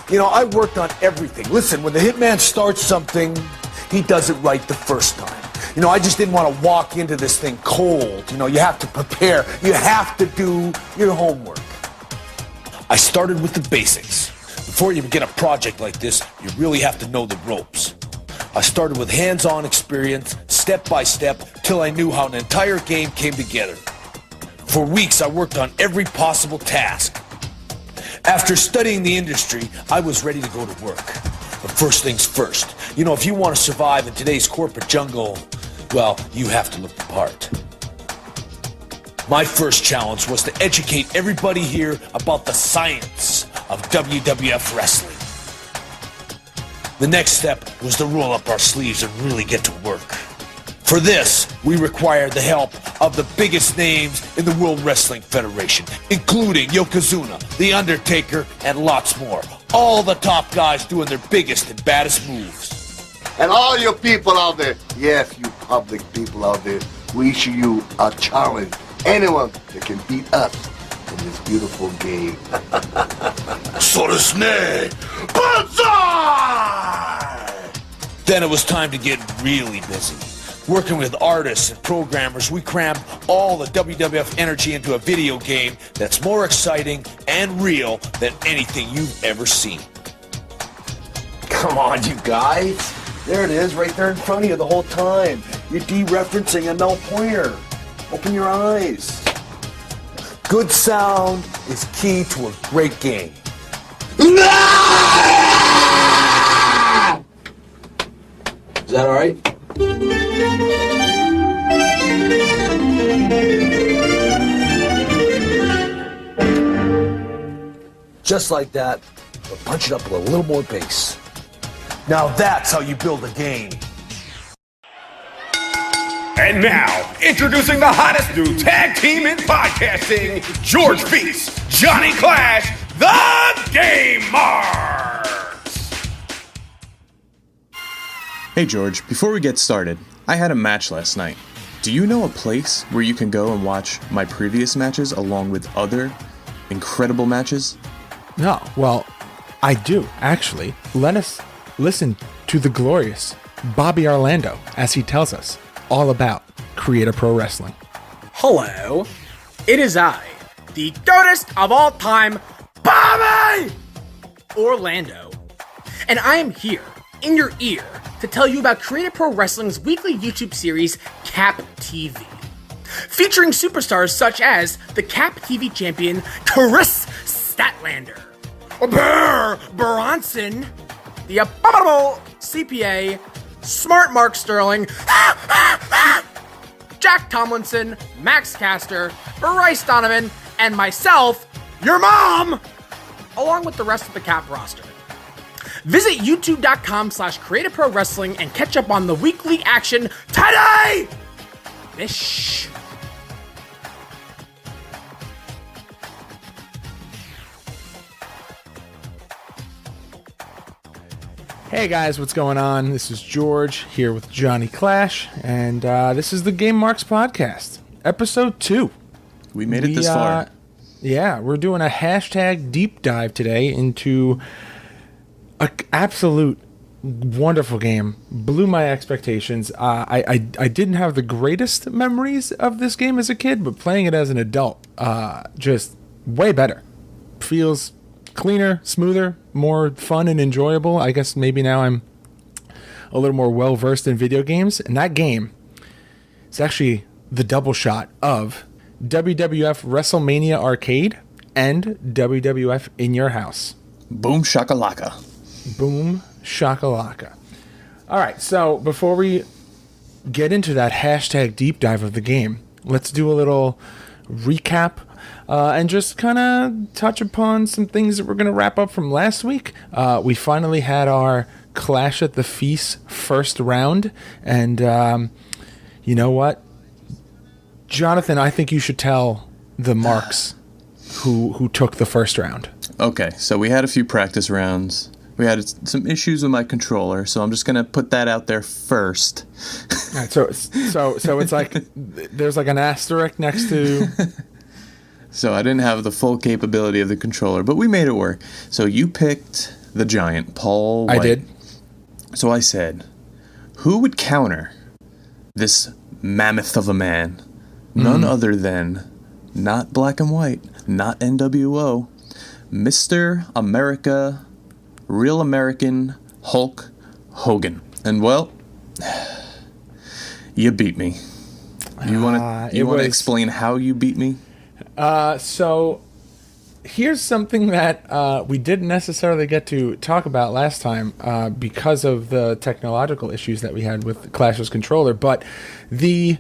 You know, I worked on everything. Listen, when the hitman starts something, he does it right the first time. You know, I just didn't want to walk into this thing cold. You know, you have to prepare. You have to do your homework. I started with the basics. Before you begin a project like this, you really have to know the ropes. I started with hands-on experience, step by step, till I knew how an entire game came together. For weeks, I worked on every possible task. After studying the industry, I was ready to go to work. But first things first. You know, if you want to survive in today's corporate jungle, well, you have to look the part. My first challenge was to educate everybody here about the science of WWF wrestling. The next step was to roll up our sleeves and really get to work. For this, we required the help of the biggest names in the World Wrestling Federation, including Yokozuna, The Undertaker, and lots more. All the top guys doing their biggest and baddest moves. And all you people out there, yes, you public people out there, we issue you a challenge. Anyone that can beat us in this beautiful game. So this nay, Banzai! Then it was time to get really busy. Working with artists and programmers, we crammed all the WWF energy into a video game that's more exciting and real than anything you've ever seen. Come on, you guys. There it is, right there in front of you the whole time. You're dereferencing a no pointer. Open your eyes. Good sound is key to a great game. Is that all right? Just like that, but punch it up with a little more bass. Now that's how you build a game. And now, introducing the hottest new tag team in podcasting, George Feast, Johnny Clash, the Game Marks! Hey George, before we get started, I had a match last night. Do you know a place where you can go and watch my previous matches along with other incredible matches? No, well, I do, actually. Let us listen to the glorious Bobby Orlando as he tells us all about Creator Pro Wrestling. Hello, it is I, the goatest of all time, Bobby Orlando. And I am here, in your ear, to tell you about Creator Pro Wrestling's weekly YouTube series, Cap TV. Featuring superstars such as the Cap TV champion, Chris Statlander, Bear Bronson, the abominable CPA, Smart Mark Sterling, Jack Tomlinson, Max Caster, Bryce Donovan, and myself, your mom, along with the rest of the Cap roster. Visit youtube.com/creativeprowrestling and catch up on the weekly action today! Bish. Hey guys, what's going on? This is George here with Johnny Clash, and this is the Game Marks Podcast, episode 2. We made it this far. Yeah, we're doing a hashtag deep dive today into an absolute wonderful game. Blew my expectations. I didn't have the greatest memories of this game as a kid, but playing it as an adult, just way better. Feels cleaner, smoother, more fun and enjoyable. I guess maybe now I'm a little more well-versed in video games. And that game is actually the double shot of WWF WrestleMania Arcade and WWF In Your House. Boom shakalaka. Boom shakalaka. All right, so before we get into that hashtag deep dive of the game, let's do a little recap and just kind of touch upon some things that we're going to wrap up from last week. We finally had our Clash at the Feast first round, and you know what? Jonathan, I think you should tell the marks who took the first round. Okay, so we had a few practice rounds. We had some issues with my controller, so I'm just going to put that out there first. All right, so it's like there's like an asterisk next to... So I didn't have the full capability of the controller, but we made it work. So you picked the Giant, Paul White. I did. So I said, who would counter this mammoth of a man? None other than, not Black and White, not NWO, Mr. America, Real American Hulk Hogan. And well, you beat me. You want to explain how you beat me? So here's something that we didn't necessarily get to talk about last time because of the technological issues that we had with Clash's controller, but the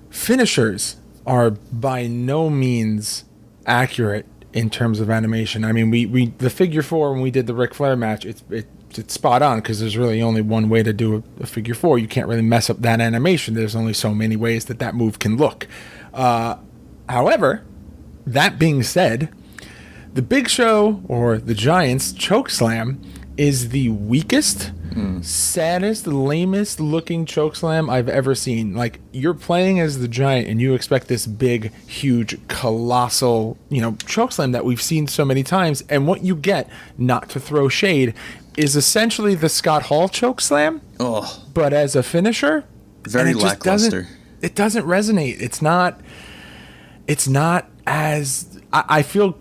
finishers are by no means accurate in terms of animation. I mean, we the figure 4 when we did the Ric Flair match, it's spot on because there's really only one way to do a figure 4. You can't really mess up that animation. There's only so many ways that move can look. However, that being said, the Big Show or the Giant's chokeslam is the weakest, saddest, lamest looking chokeslam I've ever seen. Like, you're playing as the Giant and you expect this big, huge, colossal, chokeslam that we've seen so many times, and what you get, not to throw shade, is essentially the Scott Hall chokeslam, but as a finisher. Very lackluster. It doesn't resonate. It's not as... I feel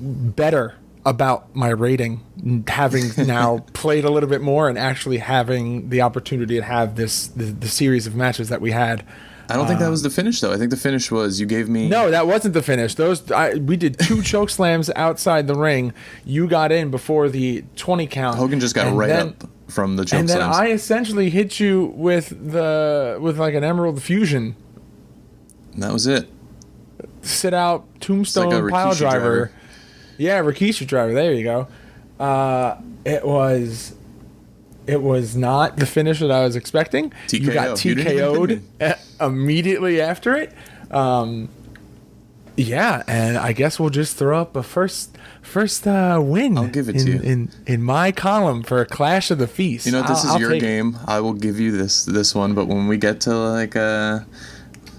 better about my rating having now played a little bit more and actually having the opportunity to have the series of matches that we had. I don't think that was the finish, though. I think the finish was you gave me... No, that wasn't the finish. We did 2 choke slams outside the ring. You got in before the 20 count. Hogan just got up from the choke slams. And then I essentially hit you with like an Emerald Fusion. And that was it. Sit out tombstone like pile driver. Yeah, Rikishi driver. There you go. It was not the finish that I was expecting. TKO. You got TKO'd immediately after it. Yeah, and I guess we'll just throw up a first win. I'll give it to you in my column for Clash of the Feast. This is your game. I will give you this one. But when we get to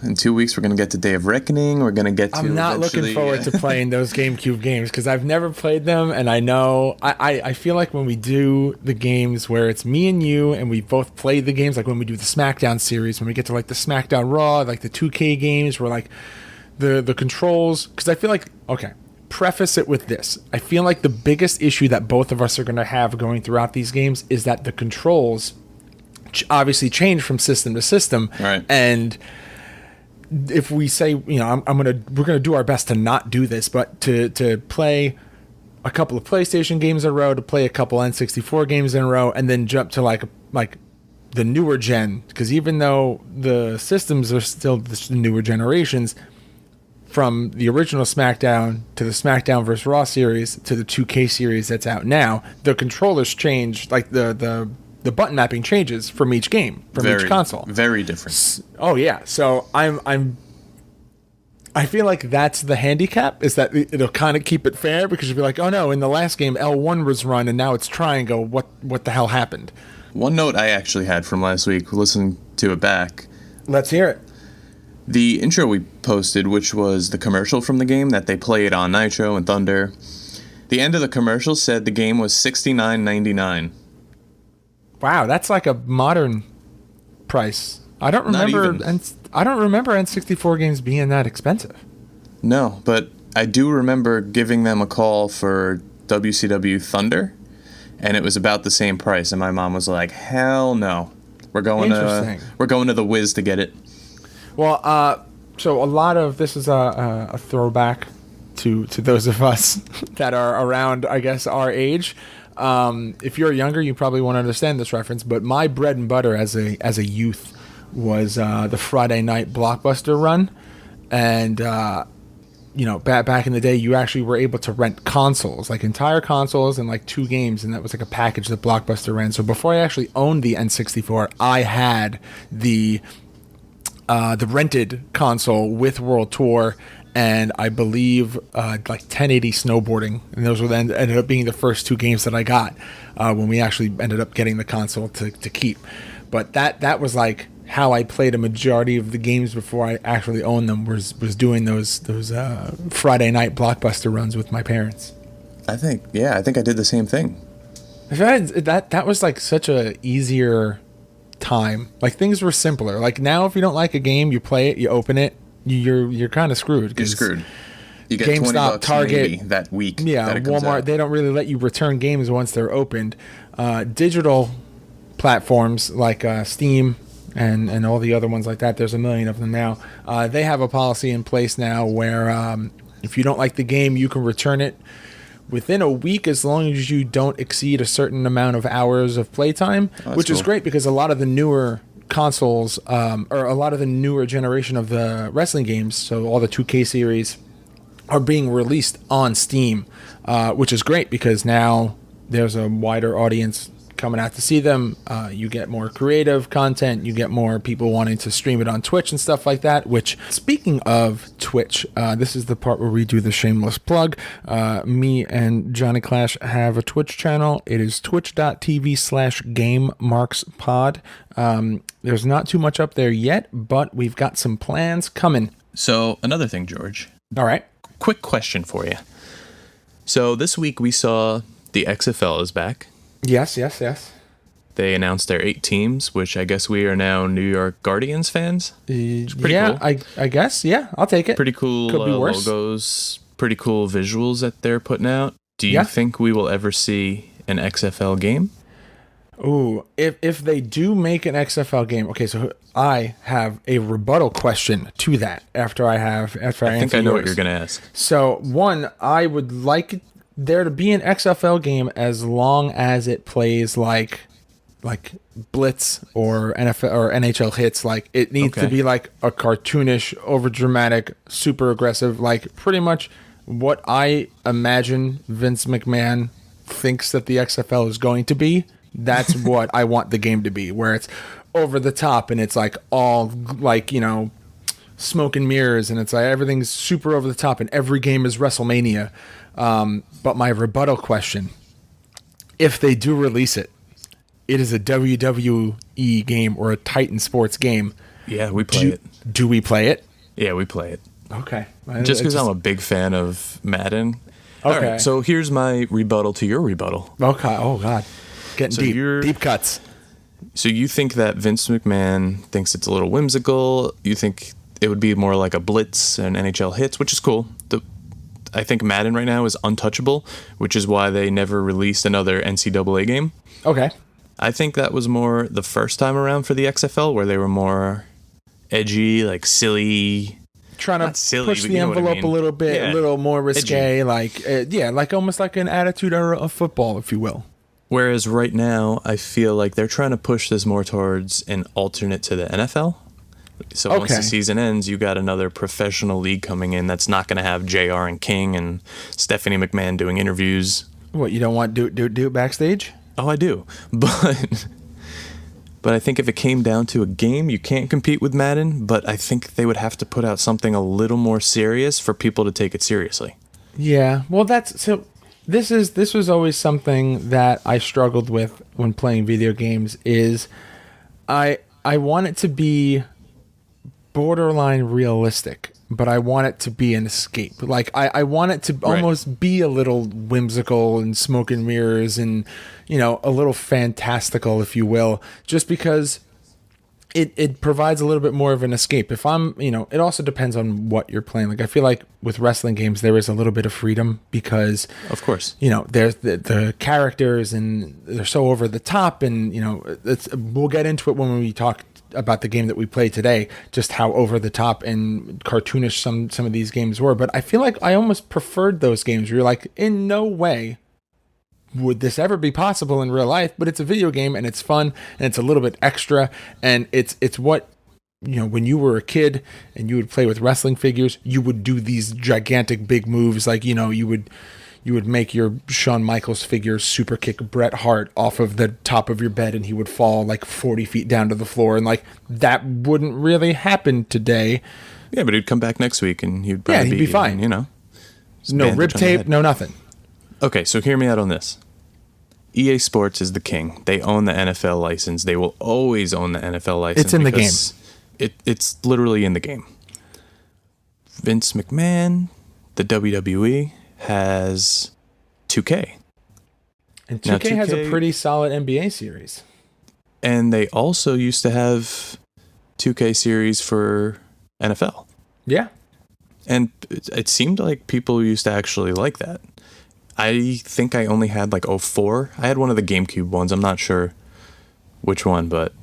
in 2 weeks, we're going to get to Day of Reckoning. We're going to get to... I'm not looking forward to playing those GameCube games because I've never played them, and I know... I feel like when we do the games where it's me and you, and we both played the games, like when we do the SmackDown series, when we get to like the SmackDown Raw, like the 2K games, where like the controls... Because I feel like... Okay, preface it with this. I feel like the biggest issue that both of us are going to have going throughout these games is that the controls obviously change from system to system. Right. And... if we say, we're gonna do our best to not do this, but to play a couple of PlayStation games in a row, to play a couple N64 games in a row, and then jump to like the newer gen, because even though the systems are still the newer generations, from the original SmackDown to the SmackDown vs. Raw series to the 2K series that's out now, the controllers change, like the button mapping changes from each game, from each console. Very different. Oh yeah. So I feel like that's the handicap, is that it'll kind of keep it fair, because you'll be like, oh no, in the last game L1 was run and now it's triangle. What the hell happened? One note I actually had from last week, listening to it back. Let's hear it. The intro we posted, which was the commercial from the game that they played on Nitro and Thunder. The end of the commercial said the game was $69.99. Wow, that's like a modern price. I don't remember N64 games being that expensive. No, but I do remember giving them a call for WCW Thunder, and it was about the same price. And my mom was like, "Hell no, we're going to the Wiz to get it." Well, so a lot of this is a throwback to those of us that are around, I guess, our age. If you're younger, you probably won't understand this reference, but my bread and butter as a youth was the Friday night Blockbuster run, and back in the day, you actually were able to rent consoles, like entire consoles and like 2 games, and that was like a package that Blockbuster ran. So before I actually owned the N64, I had the rented console with World Tour, and I believe like 1080 snowboarding, and those were then ended up being the first 2 games that I got when we actually ended up getting the console to keep. But that was like how I played a majority of the games before I actually owned them, was doing those Friday night Blockbuster runs with my parents. I think I did the same thing. That was like such a easier time. Like things were simpler. Like now, if you don't like a game, you play it, you open it, you're kind of screwed. You're screwed. You get GameStop, $20 Target, maybe that week. Yeah, that it comes Walmart. out. They don't really let you return games once they're opened. Digital platforms like Steam and all the other ones like that. There's a million of them now. They have a policy in place now where if you don't like the game, you can return it within a week as long as you don't exceed a certain amount of hours of playtime, which is great because a lot of the newer consoles or a lot of the newer generation of the wrestling games, so all the 2K series, are being released on Steam, which is great because now there's a wider audience coming out to see them. You get more creative content. You get more people wanting to stream it on Twitch and stuff like that, which, speaking of Twitch, this is the part where we do the shameless plug. Me and Johnny Clash have a Twitch channel. It is twitch.tv/GameMarksPod. There's not too much up there yet, but we've got some plans coming. So another thing, George. All right. Quick question for you. So this week we saw the XFL is back. Yes. They announced their 8 teams, which I guess we are now New York Guardians fans. Yeah, cool. I guess. Yeah, I'll take it. Pretty cool Could be worse. logos, pretty cool visuals that they're putting out. Do you think we will ever see an XFL game? Ooh, if they do make an XFL game, okay, so I have a rebuttal question to that after I think I know what you're going to ask. So, one, I would like there to be an XFL game as long as it plays like Blitz or NFL or NHL hits. Like it needs to be like a cartoonish, overdramatic, super aggressive, like pretty much what I imagine Vince McMahon thinks that the XFL is going to be. That's what I want the game to be, where it's over the top and it's like all like, smoke and mirrors and it's like everything's super over the top and every game is WrestleMania. But my rebuttal question, if they do release it, it is a WWE game or a Titan Sports game. Yeah, we play it. Do we play it? Yeah, we play it. Okay. Just because I'm a big fan of Madden. Okay. All right, so here's my rebuttal to your rebuttal. Okay. Oh, God. Getting So deep. Deep cuts. So you think that Vince McMahon thinks it's a little whimsical. You think it would be more like a Blitz and NHL hits, which is cool. I think Madden right now is untouchable, which is why they never released another NCAA game. Okay. I think that was more the first time around for the XFL, where they were more edgy, like silly. Trying to push the envelope a little bit, a little more risque, edgy. Like almost like an attitude era of football, if you will. Whereas right now, I feel like they're trying to push this more towards an alternate to the NFL. So once the season ends, you got another professional league coming in that's not going to have JR and King and Stephanie McMahon doing interviews. What, you don't want to do it backstage? Oh, I do. But I think if it came down to a game, you can't compete with Madden, but I think they would have to put out something a little more serious for people to take it seriously. Yeah. Well, this was always something that I struggled with when playing video games is I want it to be borderline realistic, but I want it to be an escape. Like I want it to almost be a little whimsical and smoke and mirrors and, a little fantastical, if you will, just because it provides a little bit more of an escape. If I'm, it also depends on what you're playing. Like I feel like with wrestling games, there is a little bit of freedom because, of course, there's the characters and they're so over the top and, we'll get into it when we talk about the game that we played today, just how over the top and cartoonish some of these games were. But I feel like I almost preferred those games where you're like, in no way would this ever be possible in real life, but it's a video game and it's fun and it's a little bit extra and it's what, when you were a kid and you would play with wrestling figures, you would do these gigantic big moves. Like, you would make your Shawn Michaels figure super kick Bret Hart off of the top of your bed and he would fall like 40 feet down to the floor. And like, that wouldn't really happen today. Yeah, but he'd come back next week and he'd probably be fine. No rib tape, no nothing. Okay, so hear me out on this. EA Sports is the king. They own the NFL license. They will always own the NFL license. It's in the game. It's literally in the game. Vince McMahon, the WWE, has 2K. And Now, 2K has a 2K pretty solid NBA series. And they also used to have 2K series for NFL. Yeah. And it seemed like people used to actually like that. I think I only had like 04. I had one of the GameCube ones. I'm not sure which one, but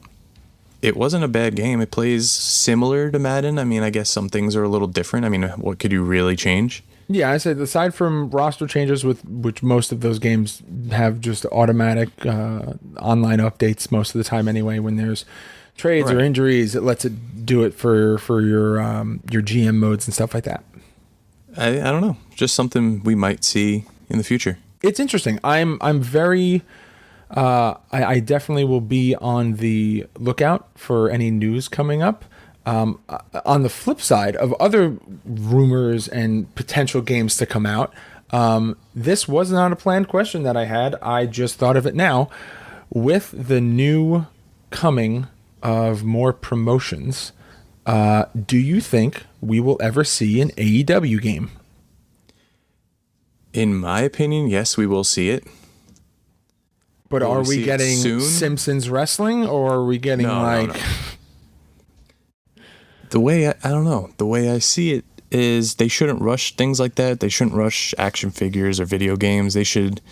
it wasn't a bad game. It plays similar to Madden. I mean, I guess some things are a little different. I mean, what could you really change? Yeah, I said aside from roster changes, with which most of those games have just automatic online updates most of the time anyway. When there's trades or injuries, it lets it do it for your GM modes and stuff like that. I don't know. Just something we might see in the future. It's interesting. I'm very. I definitely will be on the lookout for any news coming up. On the flip side of other rumors and potential games to come out, this was not a planned question that I had. I just thought of it now. With the new coming of more promotions, do you think we will ever see an AEW game? In my opinion, yes, we will see it. But Will are we we see it getting soon? Simpsons wrestling, or are we getting No. The way I don't know. The way I see it is they shouldn't rush things like that. They shouldn't rush action figures or video games. They should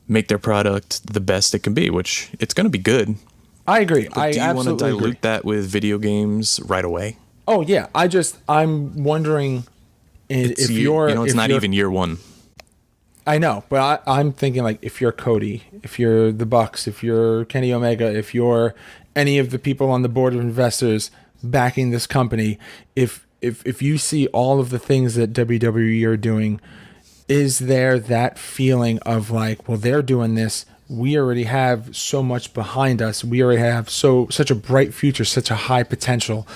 make their product the best it can be, which it's going to be good. I agree. But do you want to dilute that with video games right away? Oh yeah, I'm wondering if you're, it's if not you're- even year one. I know, but I'm thinking like if you're Cody, if you're the Bucks, if you're Kenny Omega, if you're any of the people on the board of investors backing this company, if you see all of the things that WWE are doing, is there that feeling of like, well, they're doing this, we already have so much behind us, we already have such a bright future, such a high potential.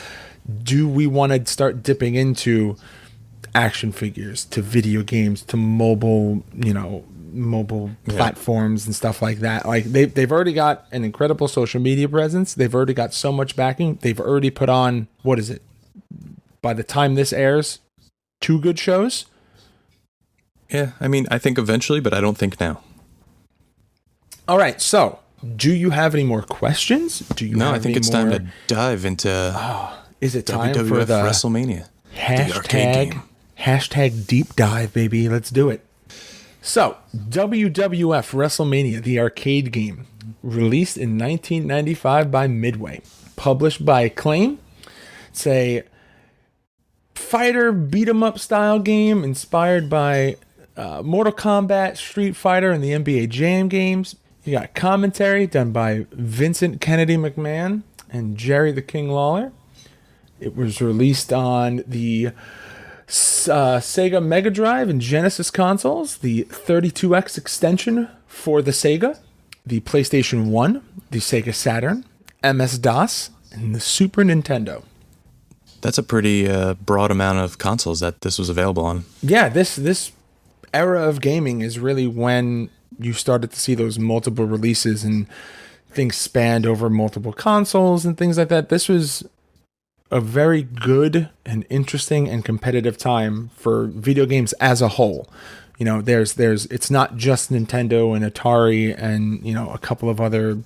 Do we want to start dipping into action figures, to video games, to mobile platforms and stuff like that? Like they've already got an incredible social media presence. They've already got so much backing. They've already put on, what is it? By the time this airs, 2 good shows. Yeah, I mean, I think eventually, but I don't think now. All right, so do you have any more questions? Do you? No, have I think any it's more? time to dive into Is it time WWF for the WrestleMania. The arcade game. hashtag deep dive, baby? Let's do it. So, WWF WrestleMania, the arcade game, released in 1995 by Midway, published by Acclaim. It's a fighter beat 'em up style game inspired by Mortal Kombat, Street Fighter, and the NBA Jam games. You got commentary done by Vincent Kennedy McMahon and Jerry the King Lawler. It was released on the Sega Mega Drive and Genesis consoles, the 32X extension for the Sega, the PlayStation 1, the Sega Saturn, MS-DOS, and the Super Nintendo. That's a pretty broad amount of consoles that this was available on. Yeah, this era of gaming is really when you started to see those multiple releases and things spanned over multiple consoles and things like that. This was a very good and interesting and competitive time for video games as a whole. You know, it's not just Nintendo and Atari and, you know, a couple of other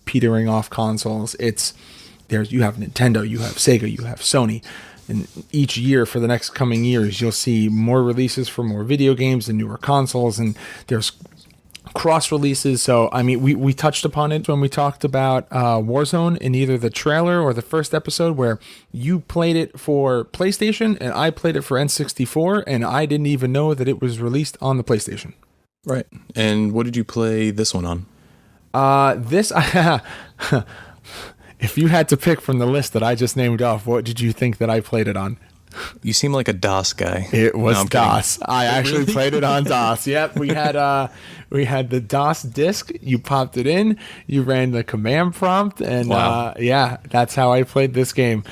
petering off consoles. You have Nintendo, you have Sega, you have Sony. And each year for the next coming years, you'll see more releases for more video games and newer consoles, and there's cross releases. So, I mean, we touched upon it when we talked about Warzone in either the trailer or the first episode, where you played it for PlayStation and I played it for N64, and I didn't even know that it was released on the PlayStation. Right. And what did you play this one on? If you had to pick from the list that I just named off, what did you think that I played it on? You seem like a DOS guy. It was No, I'm DOS. kidding. I actually played it on DOS. Yep, we had the DOS disc. You popped it in, you ran the command prompt, and Wow. that's how I played this game.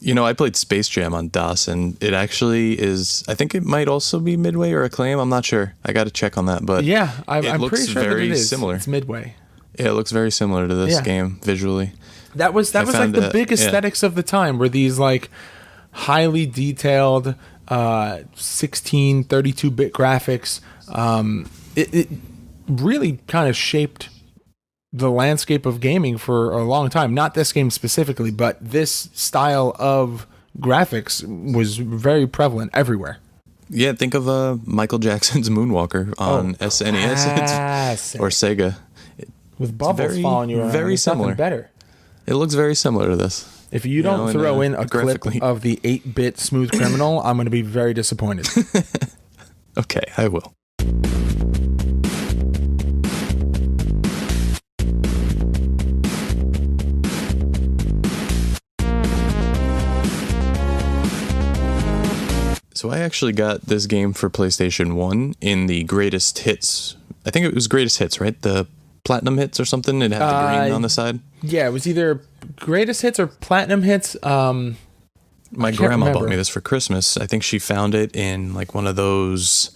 You know, I played Space Jam on DOS, and it actually is, I think it might also be Midway or Acclaim. I'm not sure. I got to check on that. But Yeah, I'm looks pretty sure very that it is. similar. It's Midway. Yeah, it looks very similar to this Yeah. game visually. That was like found the that- big yeah. aesthetics of the time, were these like highly detailed 16, 32-bit graphics. really kind of shaped the landscape of gaming for a long time. Not this game specifically, but this style of graphics was very prevalent everywhere. Yeah, think of Michael Jackson's Moonwalker on SNES or Sega. With bubbles following you around. Very It's similar. nothing better. It looks very similar to this. If you don't throw in a clip of the 8-bit Smooth Criminal, I'm going to be very disappointed. Okay, I will. So I actually got this game for PlayStation 1 in the greatest hits. I think it was greatest hits, right? The platinum hits or something. It had the green on the side. Yeah, it was either greatest hits or platinum hits. My grandma bought me this for Christmas. I think she found it in like one of those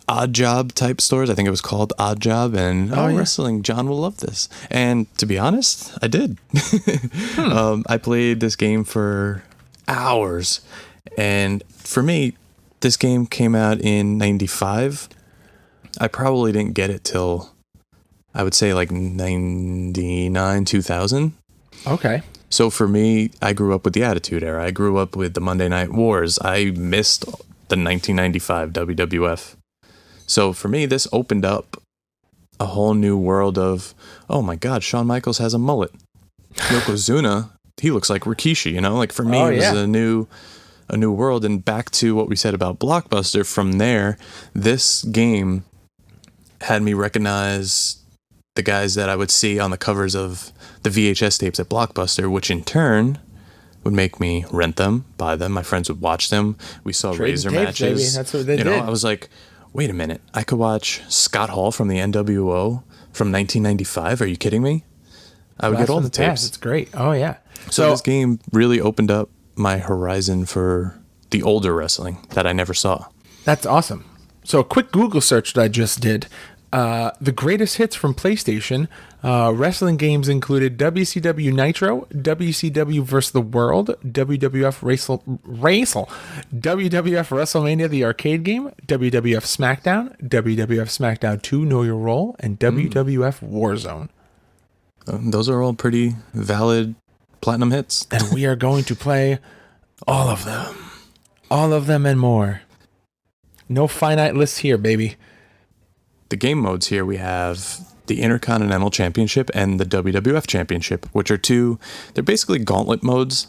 Odd Job type stores. I think it was called Odd Job. And wrestling, John will love this. And to be honest, I did. I played this game for hours. And for me, this game came out in 95. I probably didn't get it till, I would say, like 99, 2000. Okay. So for me, I grew up with the Attitude Era. I grew up with the Monday Night Wars. I missed the 1995 WWF. So for me, this opened up a whole new world of, oh my God, Shawn Michaels has a mullet. Yokozuna, he looks like Rikishi, you know? Like for me, it was a new world. And back to what we said about Blockbuster, from there, this game had me recognize the guys that I would see on the covers of the VHS tapes at Blockbuster, which in turn would make me rent them, buy them. My friends would watch them. We saw Razor matches. Baby. That's what they did. I was like, wait a minute. I could watch Scott Hall from the NWO from 1995. Are you kidding me? I would get all the tapes. It's great. Oh, yeah. So this game really opened up my horizon for the older wrestling that I never saw. That's awesome. So a quick Google search that I just did. The greatest hits from PlayStation. Wrestling games included WCW Nitro, WCW vs. the World, WWF WWF WrestleMania, the arcade game, WWF SmackDown, WWF SmackDown 2, Know Your Role, and WWF Warzone. Those are all pretty valid platinum hits. And we are going to play all of them. All of them and more. No finite list here, baby. The game modes here, we have the Intercontinental Championship and the WWF Championship, which are they're basically gauntlet modes.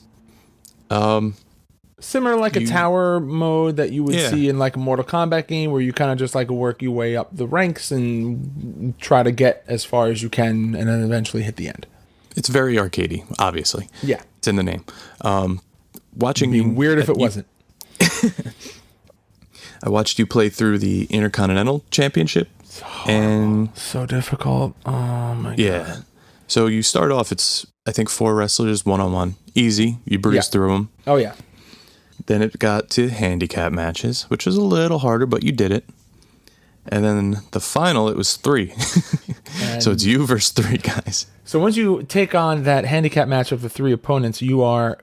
Similar like a tower mode that you would see in like a Mortal Kombat game, where you kind of just like work your way up the ranks and try to get as far as you can and then eventually hit the end. It's very arcadey, obviously. Yeah. It's in the name. Watching It'd be weird if it wasn't. I watched you play through the Intercontinental Championship. So difficult. Oh my God. So you start off, it's, I think, 4 wrestlers, one-on-one. Easy. You breeze through them. Oh, yeah. Then it got to handicap matches, which was a little harder, but you did it. And then the final, it was 3. So it's you versus 3 guys. So once you take on that handicap match of the 3 opponents, you are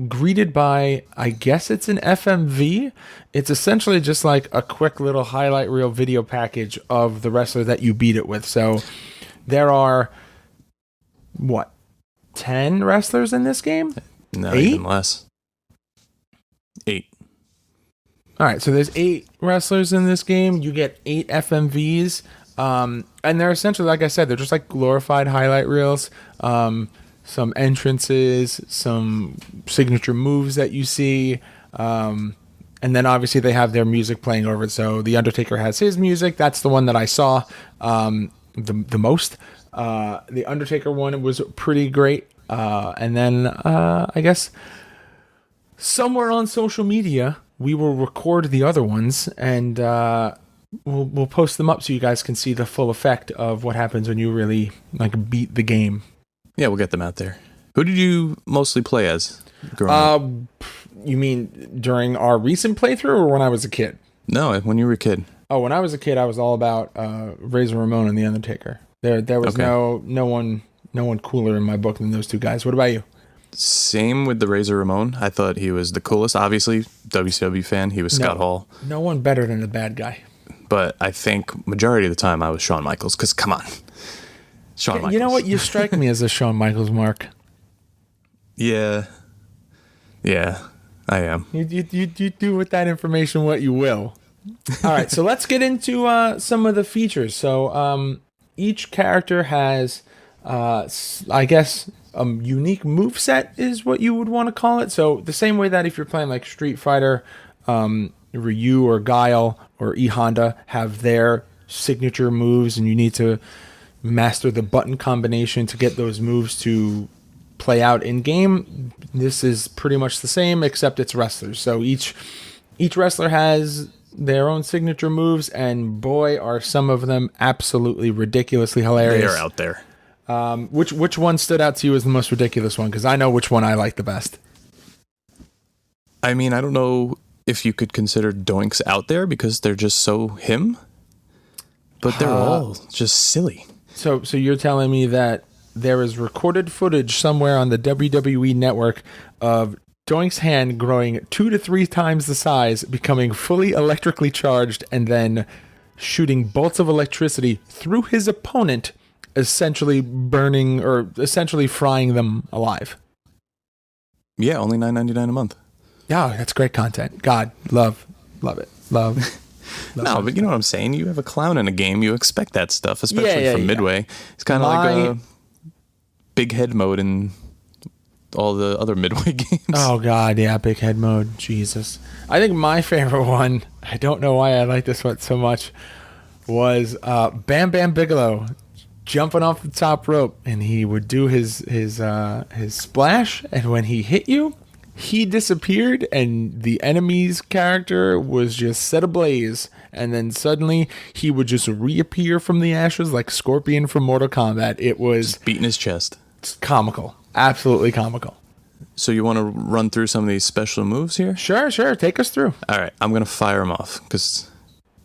greeted by, I guess it's an FMV. It's essentially just like a quick little highlight reel video package of the wrestler that you beat it with. So there are, 10 wrestlers in this game? No, 8? even less. 8. All right, so there's 8 wrestlers in this game. You get 8 FMVs. And they're essentially, like I said, they're just like glorified highlight reels. Some entrances, some signature moves that you see. And then obviously they have their music playing over it. So The Undertaker has his music. That's the one that I saw the most. The Undertaker one was pretty great. And then I guess somewhere on social media, we will record the other ones and we'll post them up so you guys can see the full effect of what happens when you really like beat the game. Yeah, we'll get them out there. Who did you mostly play as growing up? You mean during our recent playthrough or when I was a kid? No, when you were a kid. Oh, when I was a kid, I was all about Razor Ramon and The Undertaker. There was no one cooler in my book than those 2 guys. What about you? Same with the Razor Ramon. I thought he was the coolest. Obviously, WCW fan. He was Scott Hall. No one better than the bad guy. but I think majority of the time I was Shawn Michaels, because come on. Shawn Michaels. You know what? You strike me as a Shawn Michaels mark. Yeah. Yeah, I am. You do with that information what you will. All right, so let's get into some of the features. So each character has, I guess, a unique moveset is what you would want to call it. So the same way that if you're playing like Street Fighter, Ryu or Guile or E Honda have their signature moves, and you need to master the button combination to get those moves to play out in game. This is pretty much the same, except it's wrestlers. So each wrestler has their own signature moves, and boy, are some of them absolutely ridiculously hilarious. They are out there. Which one stood out to you as the most ridiculous one? Because I know which one I like the best. I mean, I don't know if you could consider Doinks out there because they're just so him, but they're all just silly. So you're telling me that there is recorded footage somewhere on the WWE network of Doink's hand growing 2 to 3 times the size, becoming fully electrically charged, and then shooting bolts of electricity through his opponent, essentially burning or essentially frying them alive. Yeah, only $9.99 a month. Yeah, that's great content. God, love it. Love no, but you know what I'm saying? You have a clown in a game, you expect that stuff, especially from Midway. It's kind of like a big head mode in all the other Midway games. Oh, God, yeah, big head mode. Jesus. I think my favorite one, I don't know why I like this one so much, was Bam Bam Bigelow jumping off the top rope, and he would do his splash, and when he hit you, he disappeared, and the enemy's character was just set ablaze, and then suddenly he would just reappear from the ashes like Scorpion from Mortal Kombat. It was just beating his chest. Comical. Absolutely comical. So you want to run through some of these special moves here? Sure. Take us through. All right, I'm going to fire them off because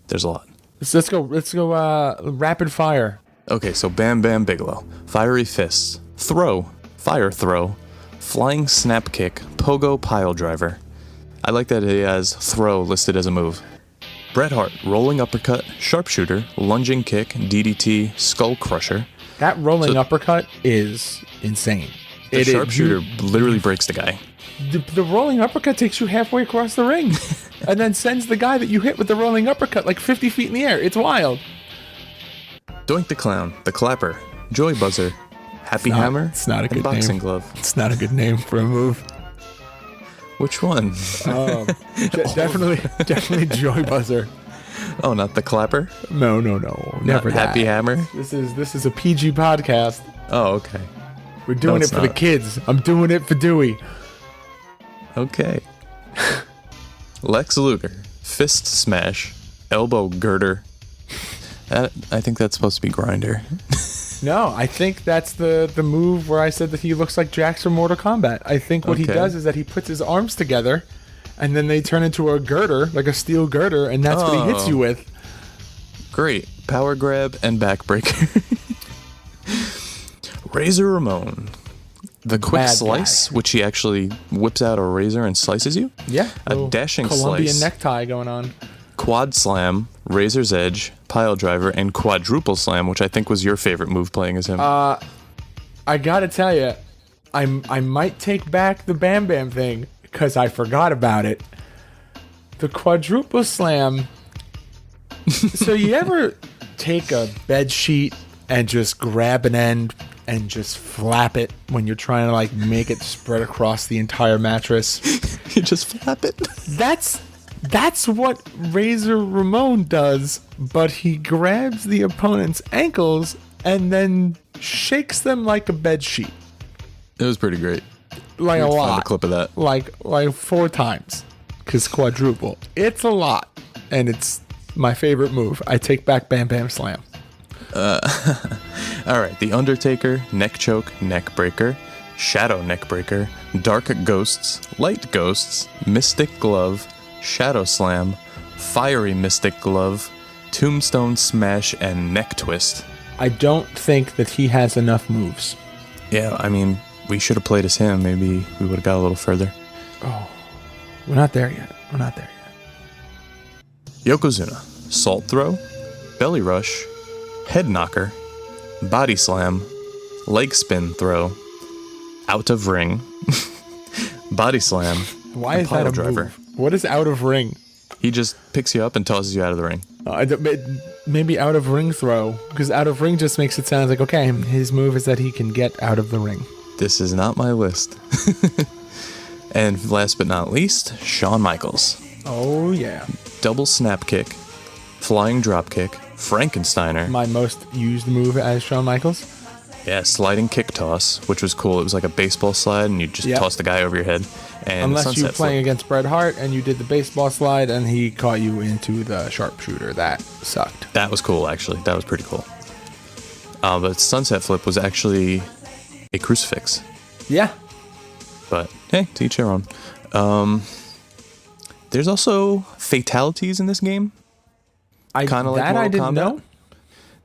there's a lot. Let's go rapid fire. Okay, so Bam Bam Bigelow. Fiery fists. Throw. Fire throw. Flying snap kick. Pogo pile driver. I like that he has throw listed as a move. Bret Hart. Rolling uppercut. Sharpshooter. Lunging kick. DDT. Skull crusher. That rolling uppercut is insane. The sharpshooter literally breaks the guy. The rolling uppercut takes you halfway across the ring and then sends the guy that you hit with the rolling uppercut like 50 feet in the air. It's wild. Doink the Clown, the Clapper, Joy Buzzer, Happy Hammer, it's not a good and Boxing name. Glove. It's not a good name for a move. Which one? Definitely Joy Buzzer. Oh, not the Clapper? No. Never that. Happy Hammer? This is a PG podcast. Oh, okay. We're doing it for the kids. I'm doing it for Dewey. Okay. Lex Luger, Fist Smash, Elbow Girder. I think that's supposed to be Grinder. No, I think that's the move where I said that he looks like Jax from Mortal Kombat. I think what he does is that he puts his arms together, and then they turn into a girder, like a steel girder, and that's what he hits you with. Great. Power grab and backbreaker. Razor Ramon. The quick Bad slice, guy. which he actually whips out a razor and slices you. Yeah. A dashing Colombian slice. necktie going on. Quad slam, razor's edge, pile driver, and quadruple slam, which I think was your favorite move playing as him. I gotta tell you, I might take back the Bam Bam thing because I forgot about it. The quadruple slam. So you ever take a bed sheet and just grab an end and just flap it when you're trying to like make it spread across the entire mattress? You just flap it. That's what Razor Ramon does, but he grabs the opponent's ankles and then shakes them like a bed sheet. It was pretty great. Like a lot. Find a clip of that. Like 4 times. Because quadruple. It's a lot. And it's my favorite move. I take back Bam Bam Slam. All right. The Undertaker, neck choke, neck breaker, shadow neck breaker, dark ghosts, light ghosts, mystic glove, shadow slam, fiery mystic glove, tombstone smash, and neck twist. I don't think that he has enough moves. Yeah, I mean, we should have played as him. Maybe we would have got a little further. Oh, we're not there yet. Yokozuna, salt throw, belly rush, head knocker, body slam, leg spin throw, out of ring, body slam, Why and is that pile a driver. move? What is out of ring? He just picks you up and tosses you out of the ring. Maybe out of ring throw, because out of ring just makes it sound like, okay, his move is that he can get out of the ring. This is not my list. And last but not least, Shawn Michaels. Oh, yeah. Double snap kick, flying drop kick, Frankensteiner. My most used move as Shawn Michaels. Yeah, sliding kick toss, which was cool. It was like a baseball slide, and you just toss the guy over your head. And unless you were sunset playing flip. against Bret Hart and you did the baseball slide and he caught you into the sharpshooter. That sucked. That was cool, actually. That was pretty cool. But sunset flip was actually a crucifix. Yeah. But hey, to each their own. There's also fatalities in this game. Kind of like Mortal I didn't Kombat. know.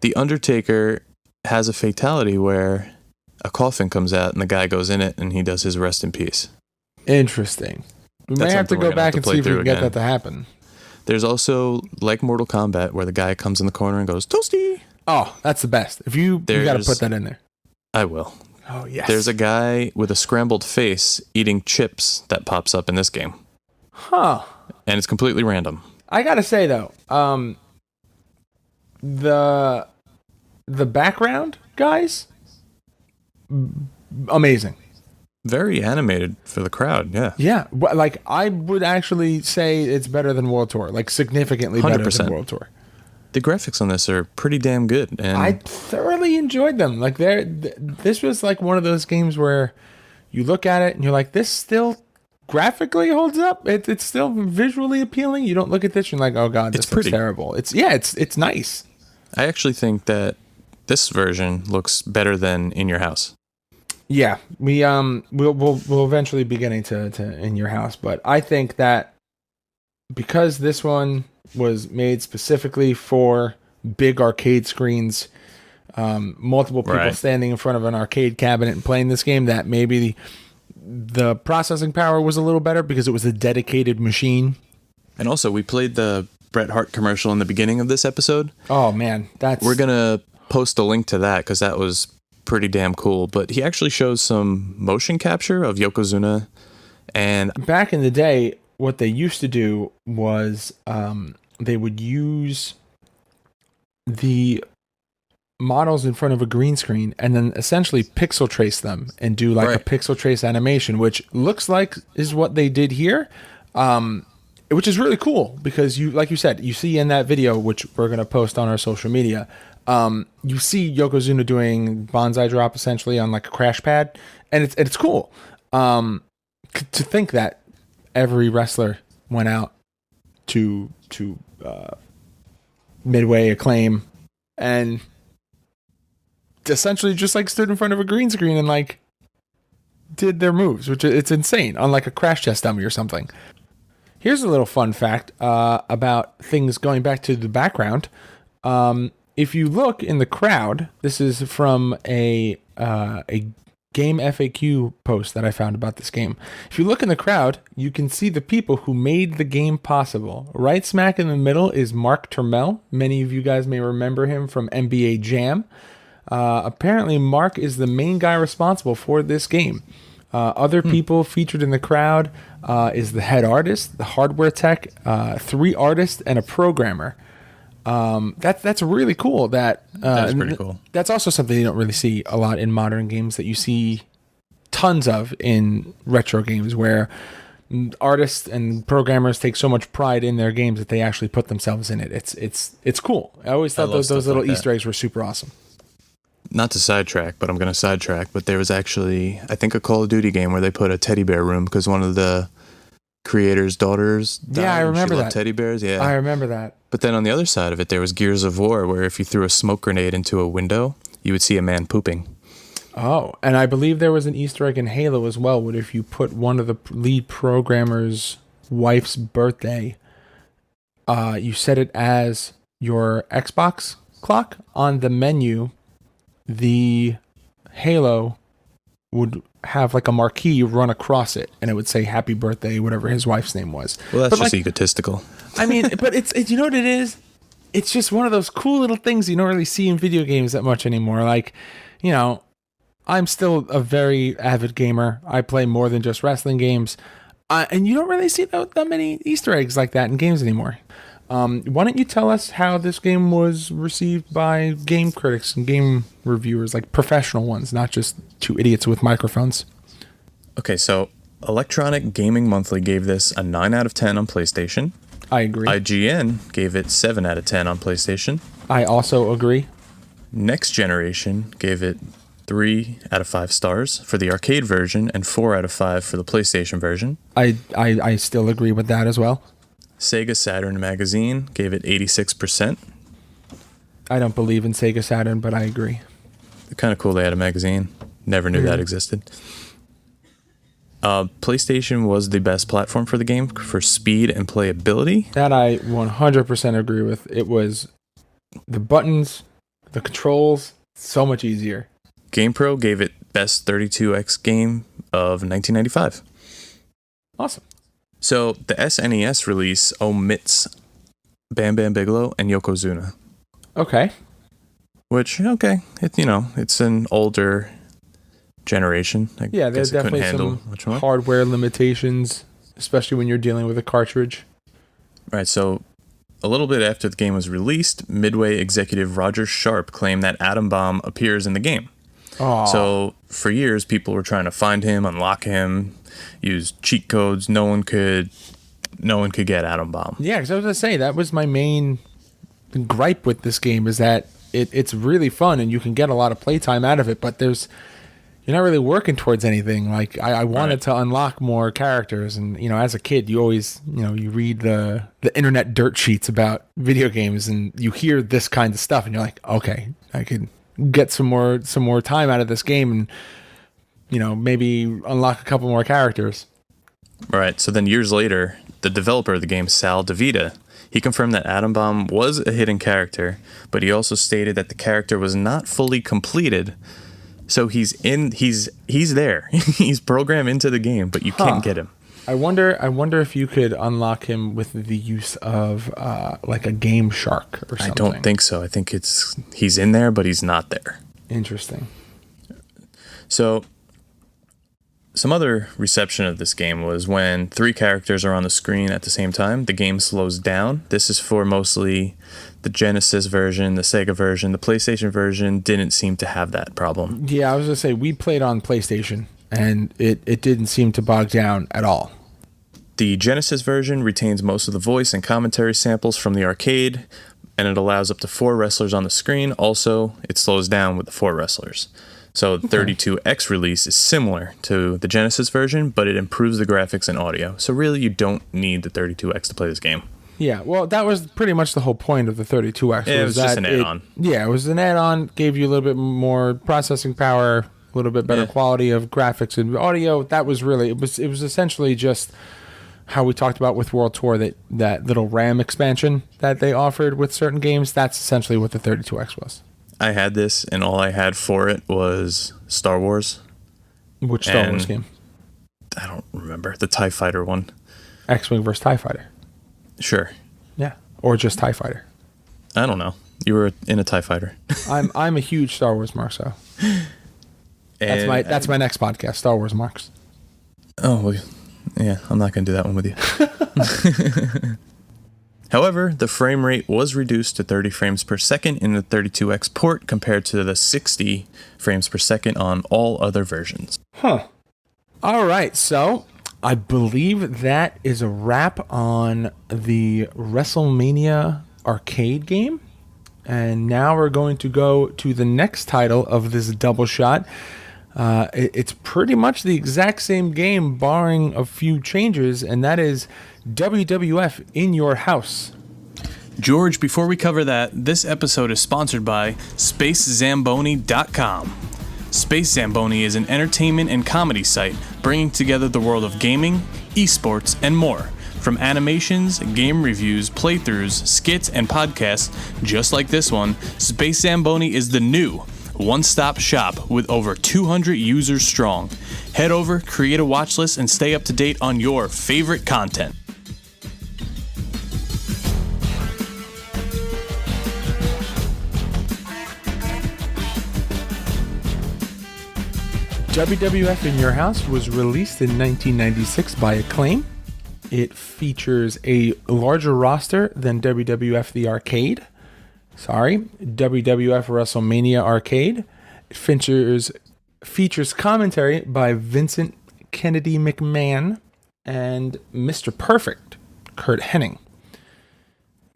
The Undertaker has a fatality where a coffin comes out and the guy goes in it and he does his rest in peace. Interesting. We That's may have to something we're go gonna back have to and play see if we through can get again. that to happen. There's also, like Mortal Kombat, where the guy comes in the corner and goes, "Toasty!" Oh, that's the best. If you got to There's- put that in there. I will. Oh, yes. There's a guy with a scrambled face eating chips that pops up in this game. Huh. And it's completely random. I got to say, though, the background guys, amazing. Very animated for the crowd, yeah. Yeah, like I would actually say it's better than World Tour, like significantly better 100%. than World Tour. The graphics on this are pretty damn good. And I thoroughly enjoyed them. Like this was like one of those games where you look at it and you're like, this still graphically holds up. It's still visually appealing. You don't look at this and you're like, oh god, this It's looks pretty. terrible. It's nice. I actually think that this version looks better than In Your House. Yeah, we'll eventually be getting to In Your House, but I think that because this one was made specifically for big arcade screens, multiple people Right. standing in front of an arcade cabinet and playing this game, that maybe the processing power was a little better because it was a dedicated machine. And also, we played the Bret Hart commercial in the beginning of this episode. Oh man, We're going to post a link to that because that was pretty damn cool. But he actually shows some motion capture of Yokozuna. And back in the day, what they used to do was they would use the models in front of a green screen and then essentially pixel trace them and do like a Right. pixel trace animation, which looks like is what they did here, which is really cool because you, like you said, you see in that video, which we're going to post on our social media, you see Yokozuna doing bonsai drop essentially on like a crash pad, and it's cool. To think that every wrestler went out to Midway, Acclaim, and essentially just like stood in front of a green screen and like did their moves, which it's insane, on like a crash test dummy or something. Here's a little fun fact about things going back to the background. If you look in the crowd, this is from a game FAQ post that I found about this game. If you look in the crowd, you can see the people who made the game possible. Right smack in the middle is Mark Turmel. Many of you guys may remember him from NBA Jam. Apparently, Mark is the main guy responsible for this game. Other people featured in the crowd is the head artist, the hardware tech, 3 artists, and a programmer. That's really cool. That's pretty cool. That's also something you don't really see a lot in modern games that you see tons of in retro games, where artists and programmers take so much pride in their games that they actually put themselves in it. It's cool. I always thought love those stuff little like that. Easter eggs were super awesome. not to sidetrack, but I'm going to sidetrack. But there was actually, I think, a Call of Duty game where they put a teddy bear room because one of the creator's daughters died. Yeah, I and remember she loved that. teddy bears. Yeah, I remember that. But then on the other side of it, there was Gears of War, where if you threw a smoke grenade into a window, you would see a man pooping. Oh, and I believe there was an Easter egg in Halo as well, where if you put one of the lead programmer's wife's birthday, you set it as your Xbox clock on the menu, the Halo would have like a marquee run across it, and it would say "Happy Birthday," whatever his wife's name was. Well, that's But just like, egotistical. I mean, but it's you know what it is? it's just one of those cool little things you don't really see in video games that much anymore. Like, you know, I'm still a very avid gamer. I play more than just wrestling games. And you don't really see that many Easter eggs like that in games anymore. Why don't you tell us how this game was received by game critics and game reviewers, like professional ones, not just two idiots with microphones? Okay, so Electronic Gaming Monthly gave this a 9 out of 10 on PlayStation. I agree. IGN gave it 7 out of 10 on PlayStation. I also agree. Next Generation gave it 3 out of 5 stars for the arcade version and 4 out of 5 for the PlayStation version. I still agree with that as well. Sega Saturn Magazine gave it 86%. I don't believe in Sega Saturn, but I agree. Kind of cool they had a magazine. Never knew that existed. PlayStation was the best platform for the game for speed and playability. That I 100% agree with. It was the buttons, the controls, so much easier. GamePro gave it best 32X game of 1995. Awesome. So the SNES release omits Bam Bam Bigelow and Yokozuna. Okay. Which, okay, it's an older generation. Yeah, there's definitely some hardware limitations, especially when you're dealing with a cartridge. Right, so a little bit after the game was released, Midway executive Roger Sharp claimed that Atom Bomb appears in the game. Aww. So for years, people were trying to find him, unlock him, use cheat codes. No one could get Atom Bomb. Yeah, because I was going to say, that was my main gripe with this game, is that it's really fun and you can get a lot of playtime out of it, but you're not really working towards anything. Like, I wanted to unlock more characters, and as a kid, you always you read the internet dirt sheets about video games, and you hear this kind of stuff, and you're like, okay, I could get some more time out of this game, and maybe unlock a couple more characters. Right. So then years later, the developer of the game, Sal DeVita, he confirmed that Atom Bomb was a hidden character, but he also stated that the character was not fully completed. So he's there. He's programmed into the game, but you can't get him. I wonder if you could unlock him with the use of like a Game Shark or something. I don't think so. I think he's in there, but he's not there. Interesting. So some other reception of this game was when 3 characters are on the screen at the same time, the game slows down. This is for mostly the Genesis version, the Sega version. The PlayStation version didn't seem to have that problem. Yeah, I was going to say, we played on PlayStation, and it didn't seem to bog down at all. The Genesis version retains most of the voice and commentary samples from the arcade, and it allows up to 4 wrestlers on the screen. Also, it slows down with the 4 wrestlers. So the 32X release is similar to the Genesis version, but it improves the graphics and audio. So really, you don't need the 32X to play this game. Yeah, well, that was pretty much the whole point of the 32X. Yeah, it was just an add-on. Yeah, it was an add-on, gave you a little bit more processing power, a little bit better quality of graphics and audio. That was really, it was essentially just how we talked about with World Tour, that little RAM expansion that they offered with certain games. That's essentially what the 32X was. I had this, and all I had for it was Star Wars. Which Star Wars game? I don't remember. The TIE Fighter one. X-Wing versus TIE Fighter. Sure. Yeah. Or just TIE Fighter. I don't know. You were in a TIE Fighter. I'm a huge Star Wars mark, so. That's my next podcast, Star Wars marks. Oh, well, yeah, I'm not going to do that one with you. However, the frame rate was reduced to 30 frames per second in the 32X port compared to the 60 frames per second on all other versions. Huh. All right, so I believe that is a wrap on the WrestleMania arcade game. And now we're going to go to the next title of this double shot. It's pretty much the exact same game, barring a few changes, and that is WWF In Your House. George, before we cover that, this episode is sponsored by SpaceZamboni.com. Space Zamboni is an entertainment and comedy site bringing together the world of gaming, esports, and more. From animations, game reviews, playthroughs, skits, and podcasts, just like this one, Space Zamboni is the new one-stop shop with over 200 users strong. Head over, create a watch list, and stay up to date on your favorite content. WWF in Your House was released in 1996 by Acclaim. It features a larger roster than WWF The Arcade. WWF WrestleMania Arcade. It features commentary by Vincent Kennedy McMahon and Mr. Perfect, Kurt Hennig. It